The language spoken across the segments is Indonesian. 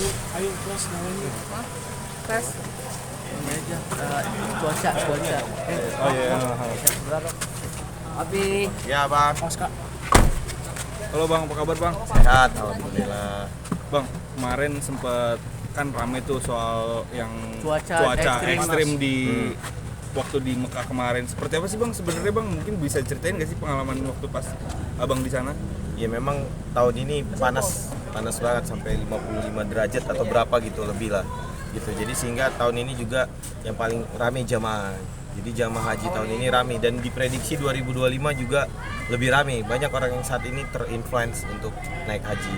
Ayo plus namanya. Tes. Ini aja. Cuaca. Oh iya. Berapa? Abi. Ya bang. Pas kak. Halo bang, apa kabar bang? Sehat, alhamdulillah. Bang, kemarin sempet kan rame tuh soal yang Cuaca ekstrim di waktu di Mekah kemarin. Seperti apa sih bang sebenarnya bang? Mungkin bisa ceritain nggak sih pengalaman waktu pas abang di sana? Ya memang tahun ini panas banget sampai 55 derajat atau berapa gitu lebih lah. Gitu. Jadi sehingga tahun ini juga yang paling rame jamaah. Jadi jamaah haji tahun ini rame dan diprediksi 2025 juga lebih rame. Banyak orang yang saat ini terinfluence untuk naik haji.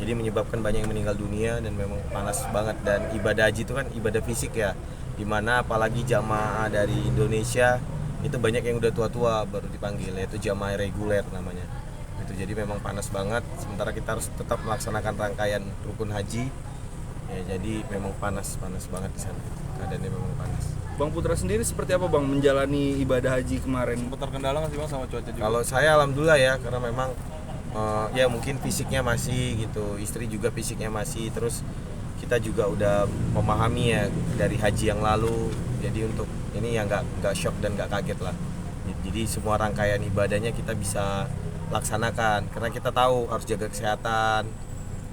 Jadi menyebabkan banyak yang meninggal dunia dan memang panas banget. Dan ibadah haji itu kan ibadah fisik ya, dimana apalagi jamaah dari Indonesia itu banyak yang udah tua-tua baru dipanggil, yaitu jamaah reguler namanya gitu. Jadi memang panas banget, sementara kita harus tetap melaksanakan rangkaian rukun haji ya, jadi memang panas banget di sana, keadaannya memang panas. Bang Putra sendiri seperti apa bang menjalani ibadah haji kemarin? Sempat terkendala nggak sih bang sama cuaca juga? Kalau saya alhamdulillah ya, karena memang ya mungkin fisiknya masih gitu, istri juga fisiknya masih, terus kita juga udah memahami ya dari haji yang lalu, jadi untuk ini ya nggak shock dan nggak kaget lah. Jadi semua rangkaian ibadahnya kita bisa laksanakan karena kita tahu harus jaga kesehatan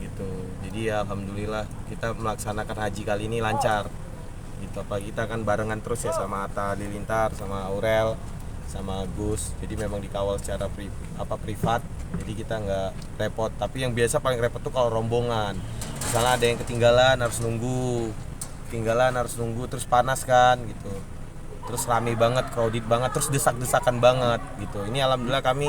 gitu. Jadi ya alhamdulillah kita melaksanakan haji kali ini lancar gitu. Apa kita kan barengan terus ya sama Atta Halilintar, sama Aurel, sama Gus. Jadi memang dikawal secara privat. Jadi kita nggak repot. Tapi yang biasa paling repot tuh kalau rombongan. Misalnya ada yang ketinggalan harus nunggu terus panas kan gitu. Terus rame banget, crowded banget, terus desak-desakan banget gitu. Ini alhamdulillah kami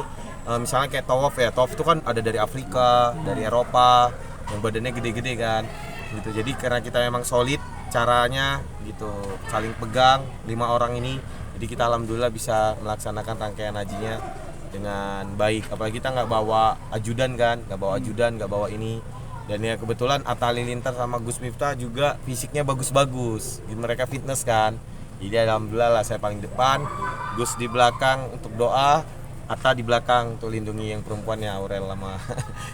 misalnya kayak tawaf ya. Tawaf itu kan ada dari Afrika, dari Eropa, yang badannya gede-gede kan gitu. Jadi karena kita memang solid caranya gitu, saling pegang 5 orang ini, jadi kita alhamdulillah bisa melaksanakan rangkaian hajinya dengan baik. Apalagi kita nggak bawa ajudan kan, nggak bawa ini. Dan ya kebetulan Atta Halilintar sama Gus Miftah juga fisiknya bagus-bagus, mereka fitness kan. Jadi alhamdulillah lah saya paling depan, Gus di belakang untuk doa, Atta di belakang untuk lindungi yang perempuannya Aurel sama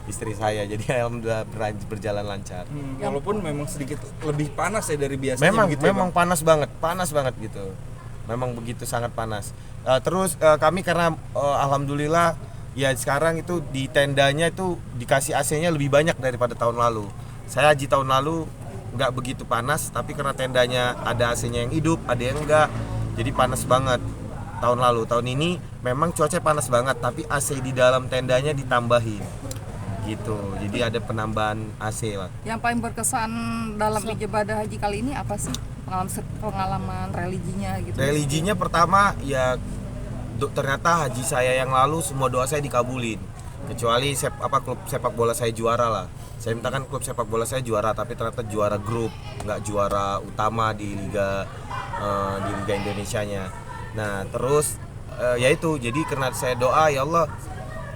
istri saya. Jadi alhamdulillah berjalan lancar. Walaupun memang sedikit lebih panas ya dari biasanya. Memang begitu memang ya, panas banget gitu. Memang begitu sangat panas. Terus kami karena alhamdulillah ya sekarang itu di tendanya itu dikasih AC-nya lebih banyak daripada tahun lalu. Saya haji tahun lalu nggak begitu panas, tapi karena tendanya ada AC-nya yang hidup, ada yang enggak, jadi panas banget tahun lalu. Tahun ini memang cuaca panas banget, tapi AC di dalam tendanya ditambahin gitu, jadi ada penambahan AC lah. Yang paling berkesan dalam ibadah haji kali ini apa sih? Pengalaman religinya gitu. Religinya pertama ya ternyata haji saya yang lalu semua doa saya dikabulin, kecuali klub sepak bola saya juara lah. Saya mintakan klub sepak bola saya juara, tapi ternyata juara grup, nggak juara utama di Liga Indonesianya. Nah terus ya itu, jadi karena saya doa ya Allah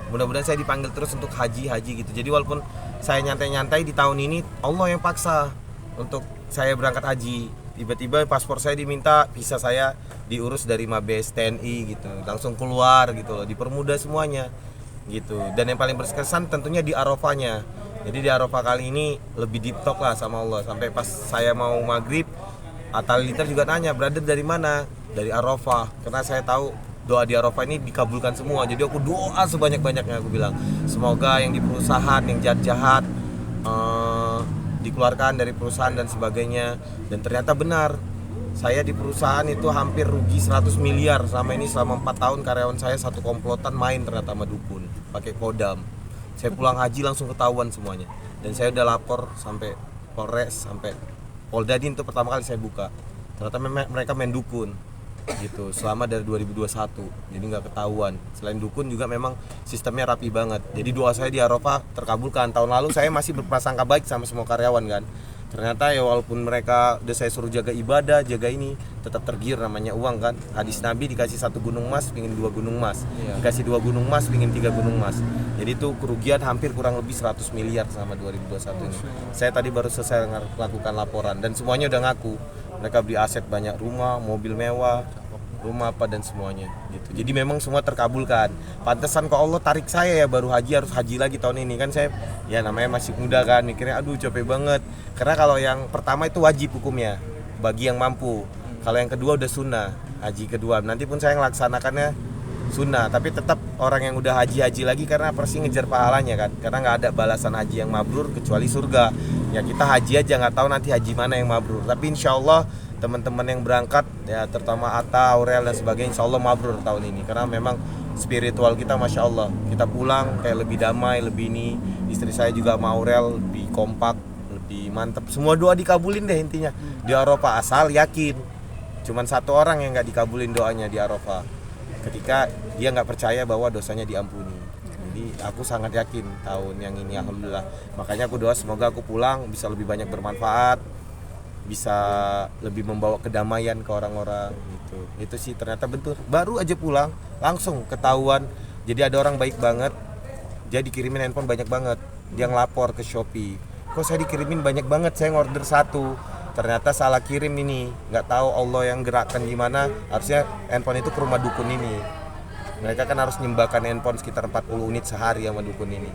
mudah-mudahan saya dipanggil terus untuk haji gitu. Jadi walaupun saya nyantai-nyantai di tahun ini, Allah yang paksa untuk saya berangkat haji. Tiba-tiba paspor saya diminta, visa saya diurus dari Mabes TNI gitu, langsung keluar gitu loh, dipermudah semuanya gitu. Dan yang paling berkesan tentunya di Arafahnya. Jadi di Arafah kali ini lebih deep talk lah sama Allah. Sampai pas saya mau maghrib, Atta Halilintar juga nanya, brother dari mana? Dari Arafah. Karena saya tahu doa di Arafah ini dikabulkan semua. Jadi aku doa sebanyak-banyaknya, aku bilang semoga yang di perusahaan, yang jahat-jahat dikeluarkan dari perusahaan dan sebagainya. Dan ternyata benar, saya di perusahaan itu hampir rugi 100 miliar selama 4 tahun. Karyawan saya satu komplotan main ternyata sama dukun pakai kodam. Saya pulang haji langsung ketahuan semuanya, dan saya udah lapor sampai Polres, sampai Poldadin. Itu pertama kali saya buka, ternyata mereka main dukun gitu selama dari 2021, jadi nggak ketahuan. Selain dukun juga memang sistemnya rapi banget. Jadi doa saya di Arafah terkabulkan. Tahun lalu saya masih berprasangka baik sama semua karyawan kan, ternyata ya walaupun mereka udah saya suruh jaga ibadah, jaga ini, tetap tergiur, namanya uang kan. Hadis Nabi, dikasih 1 gunung emas pingin 2 gunung emas, dikasih 2 gunung emas pingin 3 gunung emas. Jadi itu kerugian hampir kurang lebih 100 miliar selama 2021 ini. Saya tadi baru selesai melakukan laporan dan semuanya udah ngaku. Mereka beli aset banyak, rumah, mobil mewah, rumah apa dan semuanya gitu. gitu. Jadi memang semua terkabulkan. Pantesan kok Allah tarik saya ya baru haji, harus haji lagi tahun ini kan. Saya ya namanya masih muda kan, mikirnya aduh capek banget. Karena kalau yang pertama itu wajib hukumnya bagi yang mampu. Kalau yang kedua udah sunnah, haji kedua. Nanti pun saya melaksanakannya sunnah, tapi tetap orang yang udah haji lagi karena pasti ngejar pahalanya kan. Karena nggak ada balasan haji yang mabrur kecuali surga. Ya kita haji aja, nggak tahu nanti haji mana yang mabrur. Tapi insya Allah teman-teman yang berangkat ya terutama Atta, Aurel dan sebagainya insya Allah mabrur tahun ini. Karena memang spiritual kita masya Allah, kita pulang kayak lebih damai, lebih ini. Istri saya juga sama Aurel lebih kompak, lebih mantep. Semua doa dikabulin deh intinya di Arafah, asal yakin. Cuman satu orang yang nggak dikabulin doanya di Arafah, ketika dia nggak percaya bahwa dosanya diampuni. Jadi aku sangat yakin tahun yang ini alhamdulillah. Makanya aku doa semoga aku pulang bisa lebih banyak bermanfaat, bisa lebih membawa kedamaian ke orang-orang gitu. Itu sih ternyata betul. Baru aja pulang langsung ketahuan. Jadi ada orang baik banget. Dia dikirimin handphone banyak banget. Dia ngelapor ke Shopee. Kok saya dikirimin banyak banget? Saya ngorder satu. Ternyata salah kirim ini. Nggak tahu Allah yang gerakkan gimana. Harusnya handphone itu ke rumah dukun ini. Mereka kan harus nyembahkan handphone sekitar 40 unit sehari sama dukun ini.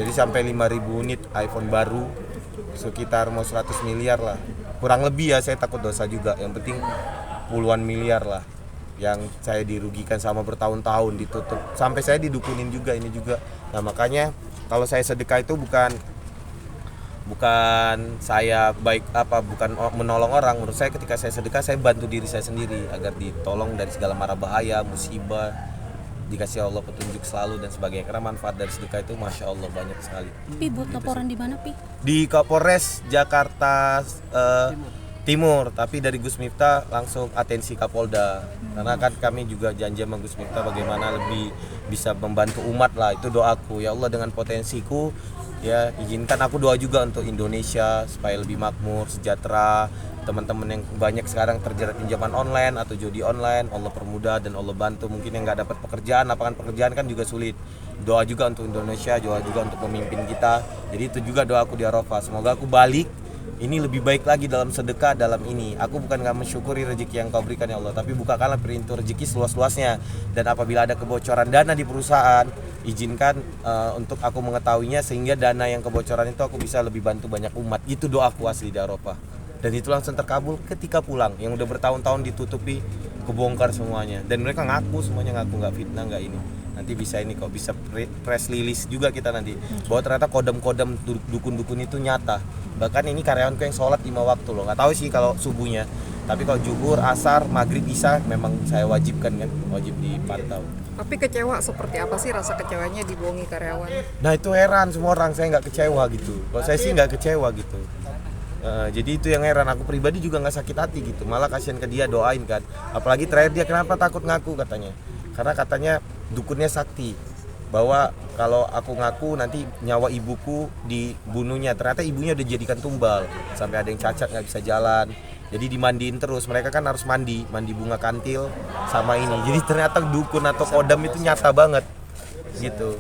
Jadi sampai 5.000 unit iPhone baru sekitar mau 100 miliar lah. Kurang lebih ya, saya takut dosa juga. Yang penting puluhan miliar lah yang saya dirugikan sama bertahun-tahun ditutup. Sampai saya didukunin juga ini juga. Nah makanya kalau saya sedekah itu bukan saya bukan menolong orang. Menurut saya ketika saya sedekah saya bantu diri saya sendiri agar ditolong dari segala mara bahaya, musibah, dikasih Allah petunjuk selalu dan sebagainya. Karena manfaat dari sedekah itu masya Allah banyak sekali. Pi, buat laporan di mana, Pi? Di Kapolres Jakarta Timur, tapi dari Gus Miftah langsung atensi Kapolda. Karena kan kami juga janji sama Gus Miftah bagaimana lebih bisa membantu umat lah. Itu doaku, ya Allah dengan potensiku ya izinkan aku doa juga untuk Indonesia supaya lebih makmur, sejahtera. Teman-teman yang banyak sekarang terjerat pinjaman online atau judi online, Allah permudah dan Allah bantu. Mungkin yang nggak dapat pekerjaan, lapangan pekerjaan kan juga sulit. Doa juga untuk Indonesia, doa juga untuk pemimpin kita. Jadi itu juga doaku di Arafah. Semoga aku balik ini lebih baik lagi dalam sedekah dalam ini. Aku bukan nggak mensyukuri rezeki yang kau berikan ya Allah, tapi bukakanlah pintu rezeki seluas-luasnya. Dan apabila ada kebocoran dana di perusahaan, izinkan untuk aku mengetahuinya sehingga dana yang kebocoran itu aku bisa lebih bantu banyak umat. Itu doaku asli di Arafah. Dan itu langsung terkabul ketika pulang. Yang udah bertahun-tahun ditutupi, kebongkar semuanya. Dan mereka ngaku semuanya, ngaku nggak fitnah, nggak ini. Nanti bisa ini kok, bisa press release juga kita nanti bahwa ternyata kodam-kodam dukun-dukun itu nyata. Bahkan ini karyawanku yang sholat 5 waktu loh. Nggak tahu sih kalau subuhnya, tapi kalau zuhur, asar, maghrib, isya memang saya wajibkan kan, wajib dipantau. Tapi kecewa seperti apa sih rasa kecewanya dibohongi karyawan? Nah itu heran semua orang, saya nggak kecewa gitu. Kalau saya sih nggak kecewa gitu. Jadi itu yang heran, aku pribadi juga nggak sakit hati gitu, malah kasihan ke dia, doain kan. Apalagi terakhir dia kenapa takut ngaku katanya, karena katanya dukunnya sakti, bahwa kalau aku ngaku nanti nyawa ibuku dibunuhnya. Ternyata ibunya udah dijadikan tumbal, sampai ada yang cacat nggak bisa jalan, jadi dimandiin terus. Mereka kan harus mandi bunga kantil sama ini. Jadi ternyata dukun atau kodam itu nyata banget gitu.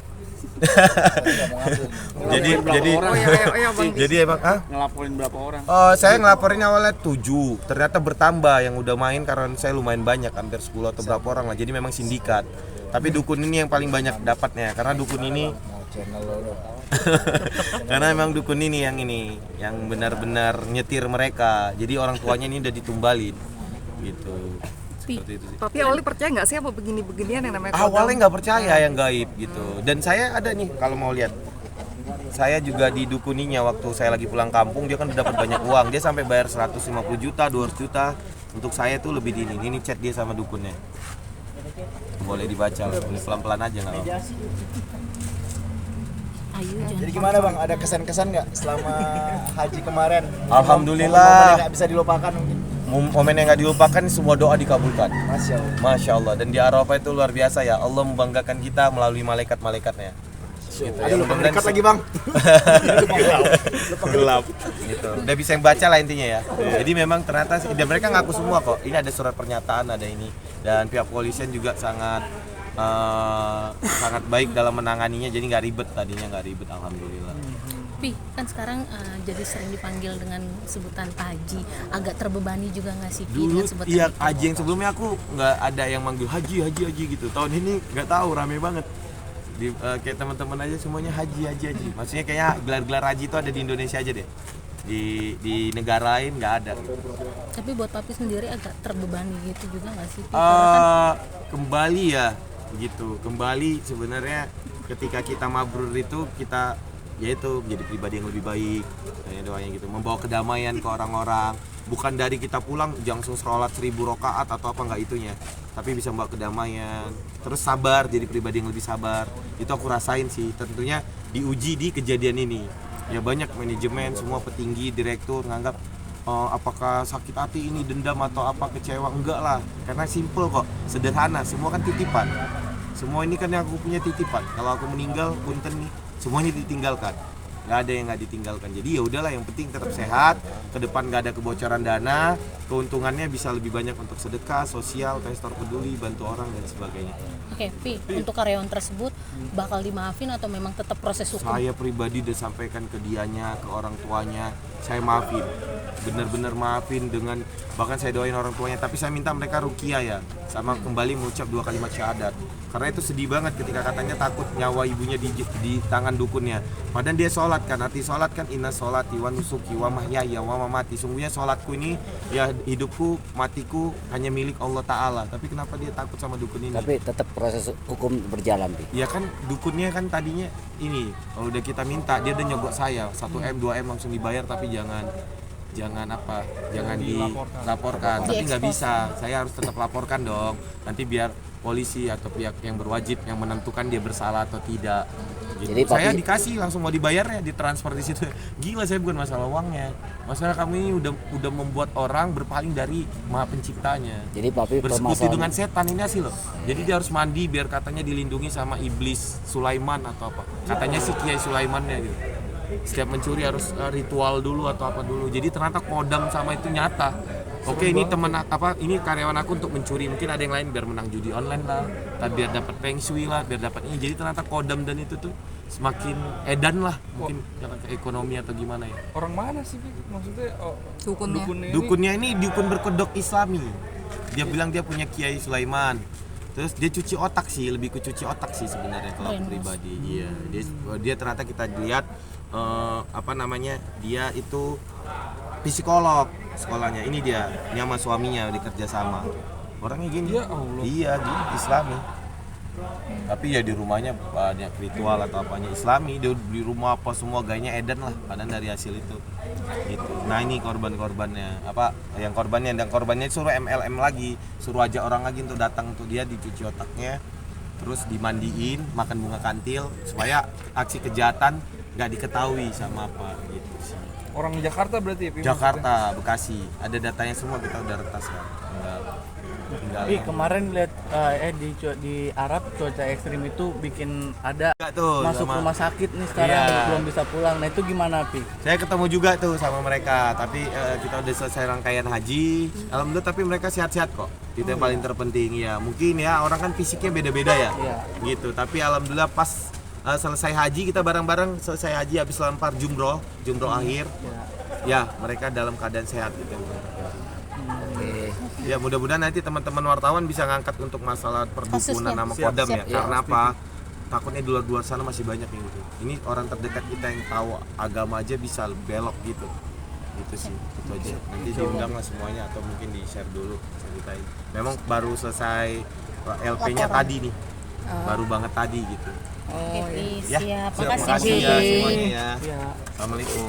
jadi emang ngelaporin berapa orang? Saya ngelaporin awalnya 7, ternyata bertambah yang udah main karena saya lumayan banyak, hampir 10 atau berapa orang lah. Jadi memang sindikat. Tapi dukun ini yang paling banyak dapatnya karena dukun ini karena memang dukun ini yang benar-benar nyetir mereka. Jadi orang tuanya ini udah ditumbalin gitu. Seperti itu sih. Tapi awalnya percaya nggak sih apa begini-beginian yang namanya kodam? Awalnya nggak percaya yang gaib gitu. Dan saya ada nih kalau mau lihat, saya juga didukuninya waktu saya lagi pulang kampung. Dia kan udah dapat banyak uang, dia sampai bayar 150 juta, 200 juta. Untuk saya tuh lebih dini. Ini chat dia sama dukunnya. Boleh dibaca lah, pelan-pelan aja nggak apa-apa. Jadi gimana bang, ada kesan-kesan nggak selama haji kemarin? Alhamdulillah. Momen nggak bisa dilupakan mungkin. Momen yang nggak dilupakan, semua doa dikabulkan. Masya Allah. Dan di Arafah itu luar biasa ya, Allah membanggakan kita melalui malaikat-malaikatnya gitu. Aduh lupa dekat lagi bang. Gelap gitu. Udah bisa yang baca lah intinya ya. Jadi memang ternyata dan mereka ngaku semua kok. Ini ada surat pernyataan, ada ini. Dan pihak kepolisian juga sangat baik dalam menanganinya. Jadi nggak ribet, tadinya nggak ribet, alhamdulillah. Pi, kan sekarang jadi sering dipanggil dengan sebutan Pak Haji. Agak terbebani juga nggak sih Pi Dulu dengan sebutan iya itu? Haji yang sebelumnya aku nggak ada yang manggil Haji gitu. Tahun ini nggak tahu rame banget. Kayak teman-teman aja semuanya Haji. Maksudnya kayak gelar-gelar haji itu ada di Indonesia aja deh. Di negara lain nggak ada. Tapi buat Papi sendiri agak terbebani gitu juga nggak sih Pi? Karena kan Kembali ya begitu. Kembali sebenarnya ketika kita mabrur itu kita yaitu menjadi pribadi yang lebih baik, doanya gitu, membawa kedamaian ke orang-orang, bukan dari kita pulang langsung sholat 1000 rakaat atau apa, nggak itunya, tapi bisa membawa kedamaian, terus sabar, jadi pribadi yang lebih sabar. Itu aku rasain sih, tentunya diuji di kejadian ini. Ya banyak manajemen, semua petinggi, direktur nganggap apakah sakit hati ini, dendam atau apa, kecewa, enggak lah, karena simple kok, sederhana, semua kan titipan. Semua ini kan yang aku punya titipan. Kalau aku meninggal, punten nih, semuanya ditinggalkan. Nggak ada yang nggak ditinggalkan. Jadi ya udahlah, yang penting tetap sehat. Ke depan nggak ada kebocoran dana. Keuntungannya bisa lebih banyak untuk sedekah, sosial, investor peduli, bantu orang dan sebagainya. Oke, Pi, untuk karyawan tersebut bakal dimaafin atau memang tetap proses hukum? Saya pribadi udah sampaikan ke dianya, ke orang tuanya, saya maafin. Bener-bener maafin dengan, bahkan saya doain orang tuanya, tapi saya minta mereka ruqyah ya, sama kembali mengucap 2 kalimat syahadat. Karena itu sedih banget ketika katanya takut nyawa ibunya di tangan dukunnya. Padahal dia sholat kan, arti sholat kan inna sholati wa nusuki wa mahyaya wa mamati. Sungguhnya sholatku ini, ya hidupku, matiku hanya milik Allah Ta'ala. Tapi kenapa dia takut sama dukun ini? Tapi tetap proses hukum berjalan, Pi. Ya kan dukunnya kan tadinya ini, kalau udah kita minta dia udah nyogok saya 1M 2M langsung dibayar, tapi jangan dilaporkan. Tapi nggak bisa, saya harus tetap laporkan dong, nanti biar polisi atau pihak yang berwajib yang menentukan dia bersalah atau tidak gitu. Jadi, Saya Papi, dikasih langsung mau dibayarnya, ditransfer di situ. Gila, saya bukan masalah uangnya, masalah kamu ini udah membuat orang berpaling dari Maha Penciptanya, jadi Papi bersekutu dengan permasalahan setan ini hasil loh. Jadi dia harus mandi biar katanya dilindungi sama iblis Sulaiman atau apa. Katanya si Kiai Sulaimannya gitu. Setiap mencuri harus ritual dulu atau apa dulu. Jadi ternyata kodam sama itu nyata. Oke, ini teman ini karyawan aku untuk mencuri. Mungkin ada yang lain biar menang judi online lah, tapi biar dapat feng shui lah, biar dapat ini. Jadi ternyata kodam dan itu tuh semakin edan lah, mungkin karena ke ekonomi atau gimana ya. Orang mana sih Pi? Maksudnya Dukunnya. dukunnya ini? Dukunnya ini dukun berkedok Islami. Dia bilang dia punya Kiai Sulaiman. Terus dia cuci otak sih, lebih ke cuci otak sih sebenarnya kalau aku pribadi. Iya, dia ternyata kita lihat dia itu psikolog sekolahnya. Ini dia, ini sama suaminya dikerja sama. Orangnya gini. Ya Allah. Iya, gini Islami. Tapi ya di rumahnya banyak ritual atau apanya Islami. Dia di rumah apa semua gayanya edan lah, padahal dari hasil itu. Gitu. Nah, ini korbannya. Yang korbannya suruh MLM lagi, suruh aja orang lagi untuk datang untuk dia dicuci otaknya, terus dimandiin, makan bunga kantil supaya aksi kejahatan nggak diketahui sama apa gitu sih. Orang Jakarta berarti ya Pi? Jakarta, Bekasi, ada datanya semua, kita udah retas kan. Tinggal Ih, kemarin lihat di Arab cuaca ekstrim itu bikin ada Enggak tuh, masuk sama- rumah sakit nih sekarang, Iya. belum bisa pulang. Nah itu gimana, Pi? Saya ketemu juga tuh sama mereka, tapi kita udah selesai rangkaian haji. Alhamdulillah, tapi mereka sehat-sehat kok. Itu yang paling terpenting ya. Mungkin ya orang kan fisiknya beda-beda ya, Iya. gitu. Tapi alhamdulillah pas selesai haji, kita bareng-bareng selesai haji habis lempar jumroh akhir. Ya, mereka dalam keadaan sehat gitu. Ya mudah-mudahan nanti teman-teman wartawan bisa ngangkat untuk masalah perdukunan Kasusnya. nama kodam ya. Siap. Karena apa? Takutnya di luar sana masih banyak yang gitu. Ini orang terdekat kita yang tahu agama aja bisa belok gitu. Gitu sih, itu aja. Nanti diundang lah semuanya atau mungkin di-share dulu ceritain. Memang baru selesai LP-nya Laporan. tadi nih. Baru banget tadi gitu. Oke, Pi, Ya, siap. siap. Makasih, Makasih Pi. ya semuanya ya. Ya. Assalamualaikum.